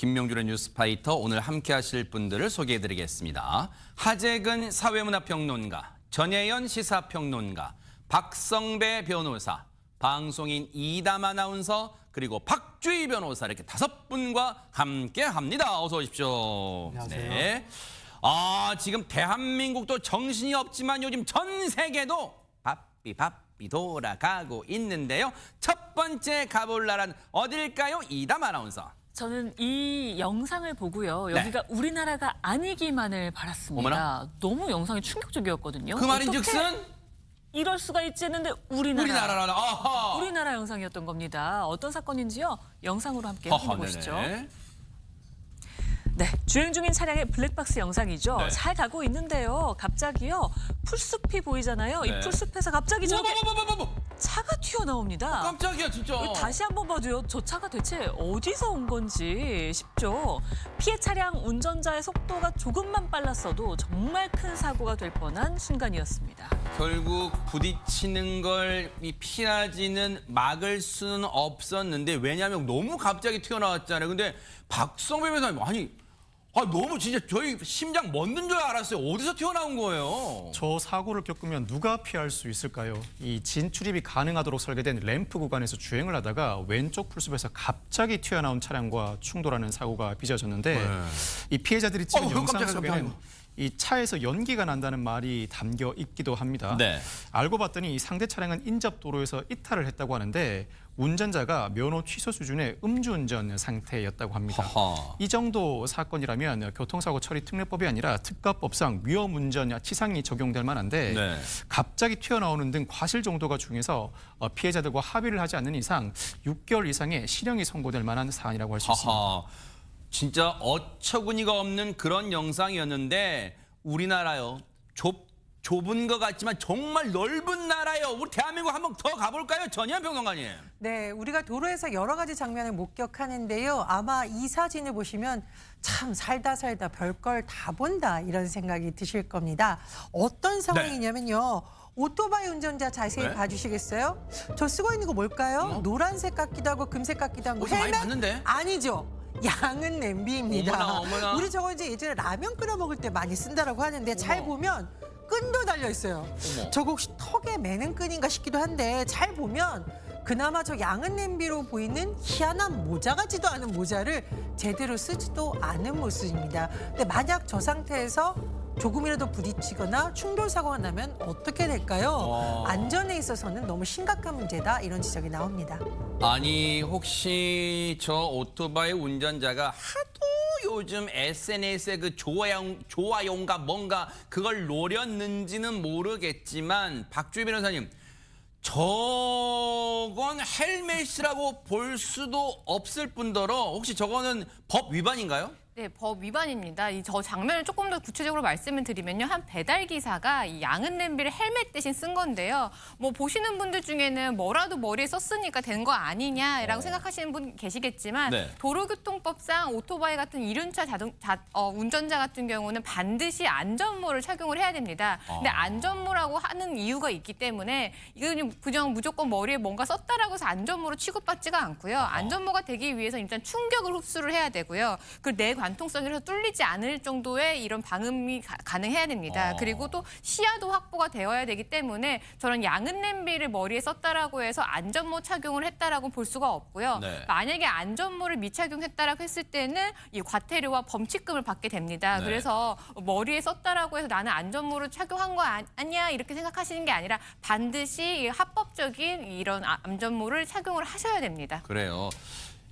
김명준의 뉴스파이터 오늘 함께 하실 분들을 소개해드리겠습니다. 하재근 사회문화평론가, 전혜연 시사평론가, 박성배 변호사, 방송인 이담 아나운서, 그리고 박주희 변호사 이렇게 5분과 함께합니다. 어서 오십시오. 안녕하세요. 네. 지금 대한민국도 정신이 없지만 요즘 전 세계도 바삐 돌아가고 있는데요. 첫 번째 가볼 나라는 어딜까요? 이담 아나운서. 저는 이 영상을 보고요. 여기가 우리나라가 아니기만을 바랐습니다. 어머나. 너무 영상이 충격적이었거든요. 그 말인즉슨 이럴 수가 있지 했는데 우리나라라. 아하. 우리나라 영상이었던 겁니다. 어떤 사건인지요? 영상으로 함께 확인해 보시죠. 네네. 네, 주행 중인 차량의 블랙박스 영상이죠. 네. 잘 가고 있는데요. 갑자기요. 풀숲이 보이잖아요. 네. 이 풀숲에서 갑자기 저렇게 뭐. 차가 튀어나옵니다. 깜짝이야 진짜. 이거 다시 한번 봐도요. 저 차가 대체 어디서 온 건지 싶죠. 피해 차량 운전자의 속도가 조금만 빨랐어도 정말 큰 사고가 될 뻔한 순간이었습니다. 결국 부딪히는 걸 피하지는 막을 수는 없었는데 왜냐하면 너무 갑자기 튀어나왔잖아요. 근데 박성배 변호사님 너무 진짜 저희 심장 멎는 줄 알았어요. 어디서 튀어나온 거예요? 저 사고를 겪으면 누가 피할 수 있을까요? 이 진출입이 가능하도록 설계된 램프 구간에서 주행을 하다가 왼쪽 풀숲에서 갑자기 튀어나온 차량과 충돌하는 사고가 빚어졌는데 이 피해자들이 찍은 영상 깜짝이야, 속에는 깜짝이야. 이 차에서 연기가 난다는 말이 담겨 있기도 합니다. 네. 알고 봤더니 상대 차량은 인접 도로에서 이탈을 했다고 하는데 운전자가 면허 취소 수준의 음주운전 상태였다고 합니다. 허허. 이 정도 사건이라면 교통사고 처리 특례법이 아니라 특가법상 위험운전 치상이 적용될 만한데 네. 갑자기 튀어나오는 등 과실 정도가 중해서 피해자들과 합의를 하지 않는 이상 6개월 이상의 실형이 선고될 만한 사안이라고 할 수 있습니다. 하하. 진짜 어처구니가 없는 그런 영상이었는데 우리나라요. 좁은 것 같지만 정말 넓은 나라요. 우리 대한민국 한번 더 가볼까요? 전혜연 평론가님. 네, 우리가 도로에서 여러 가지 장면을 목격하는데요. 아마 이 사진을 보시면 참 살다 별걸 다 본다 이런 생각이 드실 겁니다. 어떤 상황이냐면요. 오토바이 운전자 자세히 네? 봐주시겠어요? 저 쓰고 있는 거 뭘까요? 노란색 같기도 하고 금색 같기도 하고. 어디서 많이 봤는데? 아니죠. 양은 냄비입니다. 어머나. 우리 저거 이제 예전에 라면 끓여 먹을 때 많이 쓴다라고 하는데 잘 보면 끈도 달려 있어요. 어머. 저거 혹시 턱에 매는 끈인가 싶기도 한데 잘 보면 그나마 저 양은 냄비로 보이는 희한한 모자 같지도 않은 모자를 제대로 쓰지도 않은 모습입니다. 근데 만약 저 상태에서 조금이라도 부딪히거나 충돌 사고가 나면 어떻게 될까요? 안전에 있어서는 너무 심각한 문제다 이런 지적이 나옵니다. 아니 혹시 저 오토바이 운전자가 하도 요즘 SNS에 그 좋아요인가 뭔가 그걸 노렸는지는 모르겠지만 박주희 변호사님 저건 헬멧이라고 볼 수도 없을 뿐더러 혹시 저거는 법 위반인가요? 네, 법 위반입니다. 저 장면을 조금 더 구체적으로 말씀을 드리면요. 한 배달 기사가 이 양은 냄비를 헬멧 대신 쓴 건데요. 뭐 보시는 분들 중에는 뭐라도 머리에 썼으니까 된 거 아니냐라고 생각하시는 분 계시겠지만 네. 도로교통법상 오토바이 같은 이륜차 운전자 같은 경우는 반드시 안전모를 착용을 해야 됩니다. 근데 안전모라고 하는 이유가 있기 때문에 이건 그냥 무조건 머리에 뭔가 썼다라고 해서 안전모로 취급받지가 않고요. 안전모가 되기 위해서 일단 충격을 흡수를 해야 되고요. 그리고 내 관통성이 뚫리지 않을 정도의 이런 방음이 가능해야 됩니다. 그리고 또 시야도 확보가 되어야 되기 때문에 저런 양은 냄비를 머리에 썼다라고 해서 안전모 착용을 했다라고 볼 수가 없고요. 네. 만약에 안전모를 미착용했다라고 했을 때는 이 과태료와 범칙금을 받게 됩니다. 네. 그래서 머리에 썼다라고 해서 나는 안전모를 착용한 거 아니야 이렇게 생각하시는 게 아니라 반드시 합법적인 이런 안전모를 착용을 하셔야 됩니다. 그래요.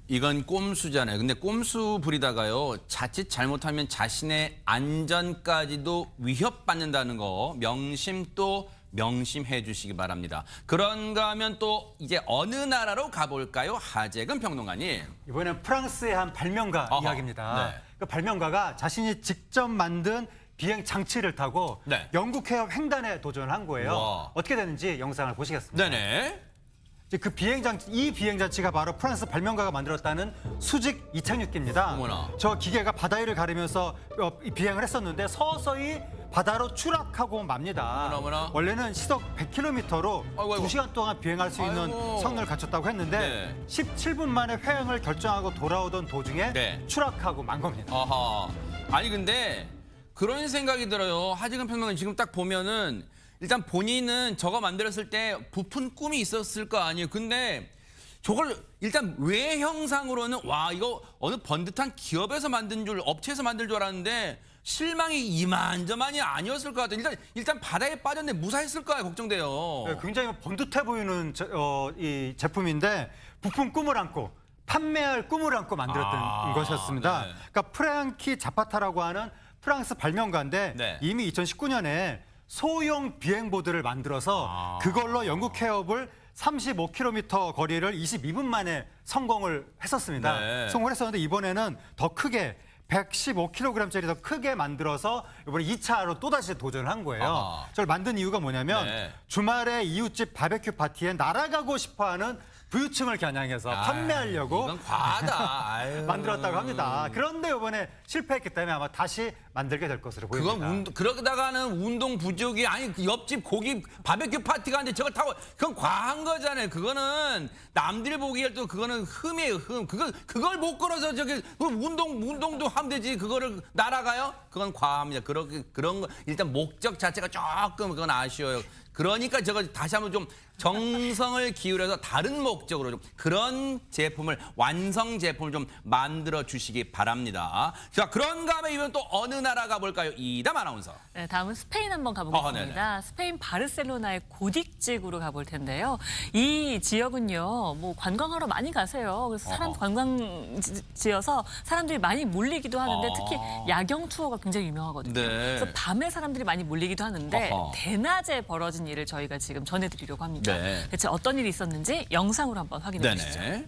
이건 꼼수잖아요. 근데 꼼수 부리다가요. 자칫 잘못하면 자신의 안전까지도 위협받는다는 거 명심해 주시기 바랍니다. 그런가 하면 또 이제 어느 나라로 가볼까요? 하재근 평론가님. 이번엔 프랑스의 한 발명가 어허, 이야기입니다. 네. 그 발명가가 자신이 직접 만든 비행 장치를 타고 네. 영국 해협 횡단에 도전을 한 거예요. 우와. 어떻게 되는지 영상을 보시겠습니다. 네네. 이제 그 이 비행장치가 바로 프랑스 발명가가 만들었다는 수직 이착륙기입니다. 어머나. 저 기계가 바다 위를 가르면서 비행을 했었는데 서서히 바다로 추락하고 맙니다. 어머나. 원래는 시속 100km로 아이고. 2시간 동안 비행할 수 있는 아이고. 성능을 갖췄다고 했는데 네. 17분 만에 회항을 결정하고 돌아오던 도중에 네. 추락하고 만 겁니다. 아하. 아니 근데 그런 생각이 들어요. 하지근 평론가님 지금 딱 보면은 일단 본인은 저거 만들었을 때 부푼 꿈이 있었을 거 아니에요. 근데 저걸 일단 외형상으로는 와 이거 어느 번듯한 기업에서 만든 줄 업체에서 만들 줄 알았는데 실망이 이만저만이 아니었을 것 같아요. 일단 바다에 빠졌는데 무사했을 거야 걱정돼요. 네, 굉장히 번듯해 보이는 이 제품인데 부푼 꿈을 안고 판매할 꿈을 안고 만들었던 것이었습니다. 네. 그러니까 프랑키 자파타라고 하는 프랑스 발명가인데 네. 이미 2019년에 소형 비행보드를 만들어서 그걸로 영국 해협을 35km 거리를 22분 만에 성공을 했었습니다. 네. 성공을 했었는데 이번에는 더 크게 115kg짜리 더 크게 만들어서 이번에 2차로 또다시 도전을 한 거예요. 아하. 저를 만든 이유가 뭐냐면 네. 주말에 이웃집 바베큐 파티에 날아가고 싶어하는 부유층을 겨냥해서 판매하려고 이건 과하다. 아유. 만들었다고 합니다. 그런데 이번에 실패했기 때문에 아마 다시 만들게 될 것으로 보입니다. 그건 그러다가는 운동 부족이 아니 그 옆집 고기 바베큐 파티가 하는데 저걸 타고 그건 과한 거잖아요. 그거는 남들 보기에 또 그거는 흠이에요. 흠. 그걸 못 걸어서 저기 운동도 하면 되지. 그거를 날아가요? 그건 과합니다. 그런 거 일단 목적 자체가 조금 그건 아쉬워요. 그러니까 저거 다시 한번 좀 정성을 기울여서 다른 목적으로 좀 그런 제품을 완성 제품을 좀 만들어 주시기 바랍니다. 자, 그런가 하면 이번 또 어느 나라 가볼까요? 이담 아나운서. 네, 다음은 스페인 한번 가보겠습니다. 스페인 바르셀로나의 고딕 지구로 가볼 텐데요. 이 지역은요, 뭐 관광하러 많이 가세요. 그래서 사람 관광지여서 사람들이 많이 몰리기도 하는데 특히 야경 투어가 굉장히 유명하거든요. 네. 그래서 밤에 사람들이 많이 몰리기도 하는데 어허. 대낮에 벌어진 일을 저희가 지금 전해드리려고 합니다. 네. 대체 어떤 일이 있었는지 영상으로 한번 확인해 보시죠. 네네.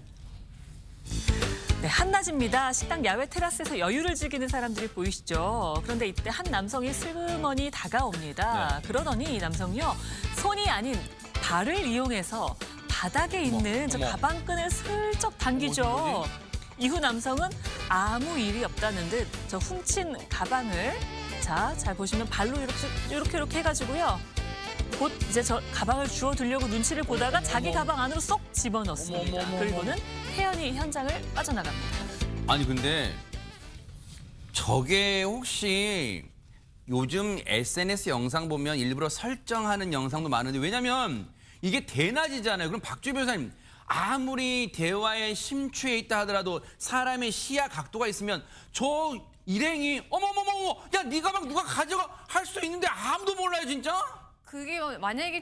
네, 한낮입니다. 식당 야외 테라스에서 여유를 즐기는 사람들이 보이시죠? 그런데 이때 한 남성이 슬그머니 다가옵니다. 네. 그러더니 이 남성이요. 손이 아닌 발을 이용해서 바닥에 있는 저 어머. 가방끈을 슬쩍 당기죠. 어디? 이후 남성은 아무 일이 없다는 듯 저 훔친 가방을 자, 잘 보시면 발로 이렇게 해가지고요. 곧 이제 저 가방을 주워들려고 눈치를 보다가 자기 가방 안으로 쏙 집어넣습니다. 어머. 그리고는 태연히 현장을 빠져나갑니다. 아니 근데 저게 혹시 요즘 SNS 영상 보면 일부러 설정하는 영상도 많은데 왜냐면 이게 대낮이잖아요. 그럼 박주희 변호사님 아무리 대화에 심취해 있다 하더라도 사람의 시야 각도가 있으면 저 일행이 어머머머 야 네 가방 누가 가져가 할 수 있는데 아무도 몰라요 진짜? 그게 만약에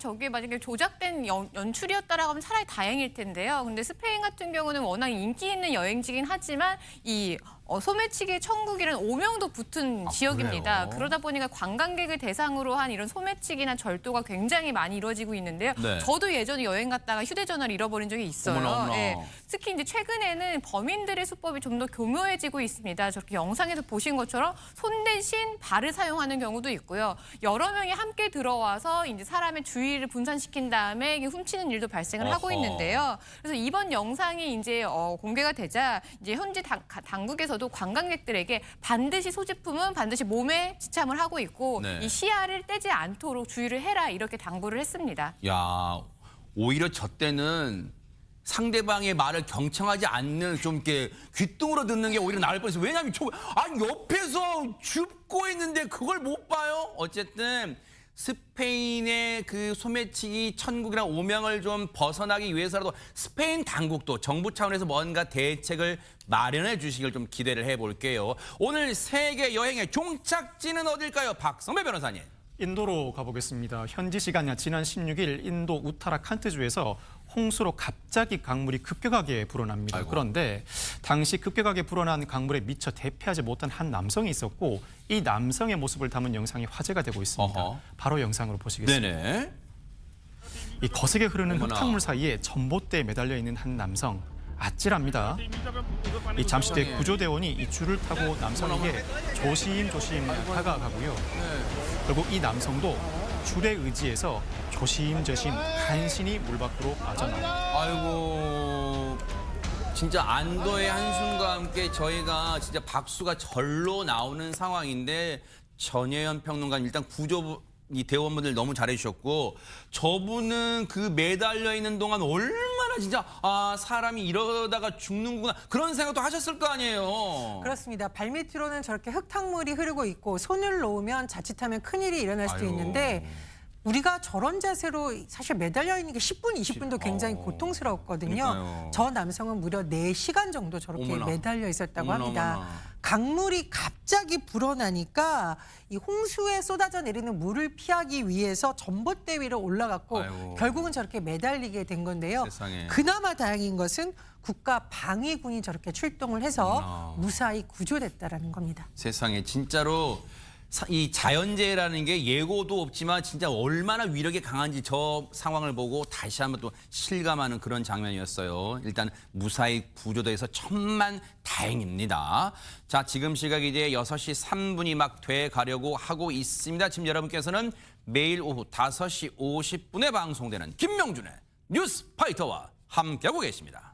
조작된 연출이었다라고 하면 차라리 다행일 텐데요. 근데 스페인 같은 경우는 워낙 인기 있는 여행지긴 하지만 이 소매치기 천국이라는 오명도 붙은 지역입니다. 그래요? 그러다 보니까 관광객을 대상으로 한 이런 소매치기나 절도가 굉장히 많이 이루어지고 있는데요. 네. 저도 예전에 여행 갔다가 휴대전화를 잃어버린 적이 있어요. 어머나. 예. 특히 이제 최근에는 범인들의 수법이 좀 더 교묘해지고 있습니다. 저렇게 영상에서 보신 것처럼 손 대신 발을 사용하는 경우도 있고요. 여러 명이 함께 들어와서 이제 사람의 주의를 분산시킨 다음에 이게 훔치는 일도 발생을 하고 어허. 있는데요. 그래서 이번 영상이 이제 공개가 되자 이제 현지 당국에서도 관광객들에게 반드시 소지품은 반드시 몸에 지참을 하고 있고 네. 이 시야를 떼지 않도록 주의를 해라 이렇게 당부를 했습니다. 야 오히려 저 때는 상대방의 말을 경청하지 않는 좀 이렇게 귓등으로 듣는 게 오히려 나을 뻔했어요. 왜냐하면 옆에서 줍고 있는데 그걸 못 봐요. 어쨌든 스페인의 그 소매치기 천국이란 오명을 좀 벗어나기 위해서라도 스페인 당국도 정부 차원에서 뭔가 대책을 마련해 주시길 좀 기대를 해볼게요. 오늘 세계 여행의 종착지는 어딜까요? 박성배 변호사님. 인도로 가보겠습니다. 현지 시간 지난 16일 인도 우타라칸트주에서 홍수로 갑자기 강물이 급격하게 불어납니다. 아이고. 그런데 당시 급격하게 불어난 강물에 미처 대피하지 못한 한 남성이 있었고 이 남성의 모습을 담은 영상이 화제가 되고 있습니다. 어허. 바로 영상으로 보시겠습니다. 네네. 이 거세게 흐르는 어머나. 흙탕물 사이에 전봇대에 매달려 있는 한 남성. 아찔합니다. 이 잠시 뒤에 구조대원이 이 줄을 타고 남성에게 조심조심 다가가고요. 결국 이 남성도 줄에 의지해서 조심조심 간신히 물 밖으로 빠져나옵니다. 아이고 진짜 안도의 한숨과 함께 저희가 진짜 박수가 절로 나오는 상황인데 전예현 평론가 일단 이 대원분들 너무 잘해주셨고 저분은 그 매달려 있는 동안 얼마나 진짜 사람이 이러다가 죽는구나 그런 생각도 하셨을 거 아니에요. 그렇습니다. 발밑으로는 저렇게 흙탕물이 흐르고 있고 손을 놓으면 자칫하면 큰일이 일어날 수도 아유. 있는데 우리가 저런 자세로 사실 매달려 있는 게 10분, 20분도 굉장히 고통스럽거든요. 그러니까요. 저 남성은 무려 4시간 정도 저렇게 어머나. 매달려 있었다고 어머나, 합니다. 어머나. 강물이 갑자기 불어나니까 이 홍수에 쏟아져 내리는 물을 피하기 위해서 전봇대 위로 올라갔고 아이고. 결국은 저렇게 매달리게 된 건데요. 세상에. 그나마 다행인 것은 국가 방위군이 저렇게 출동을 해서 어머나. 무사히 구조됐다라는 겁니다. 세상에 진짜로 이 자연재해라는 게 예고도 없지만 진짜 얼마나 위력이 강한지 저 상황을 보고 다시 한번 또 실감하는 그런 장면이었어요. 일단 무사히 구조돼서 천만 다행입니다. 자, 지금 시각 이제 6시 3분이 막 돼 가려고 하고 있습니다. 지금 여러분께서는 매일 오후 5시 50분에 방송되는 김명준의 뉴스파이터와 함께하고 계십니다.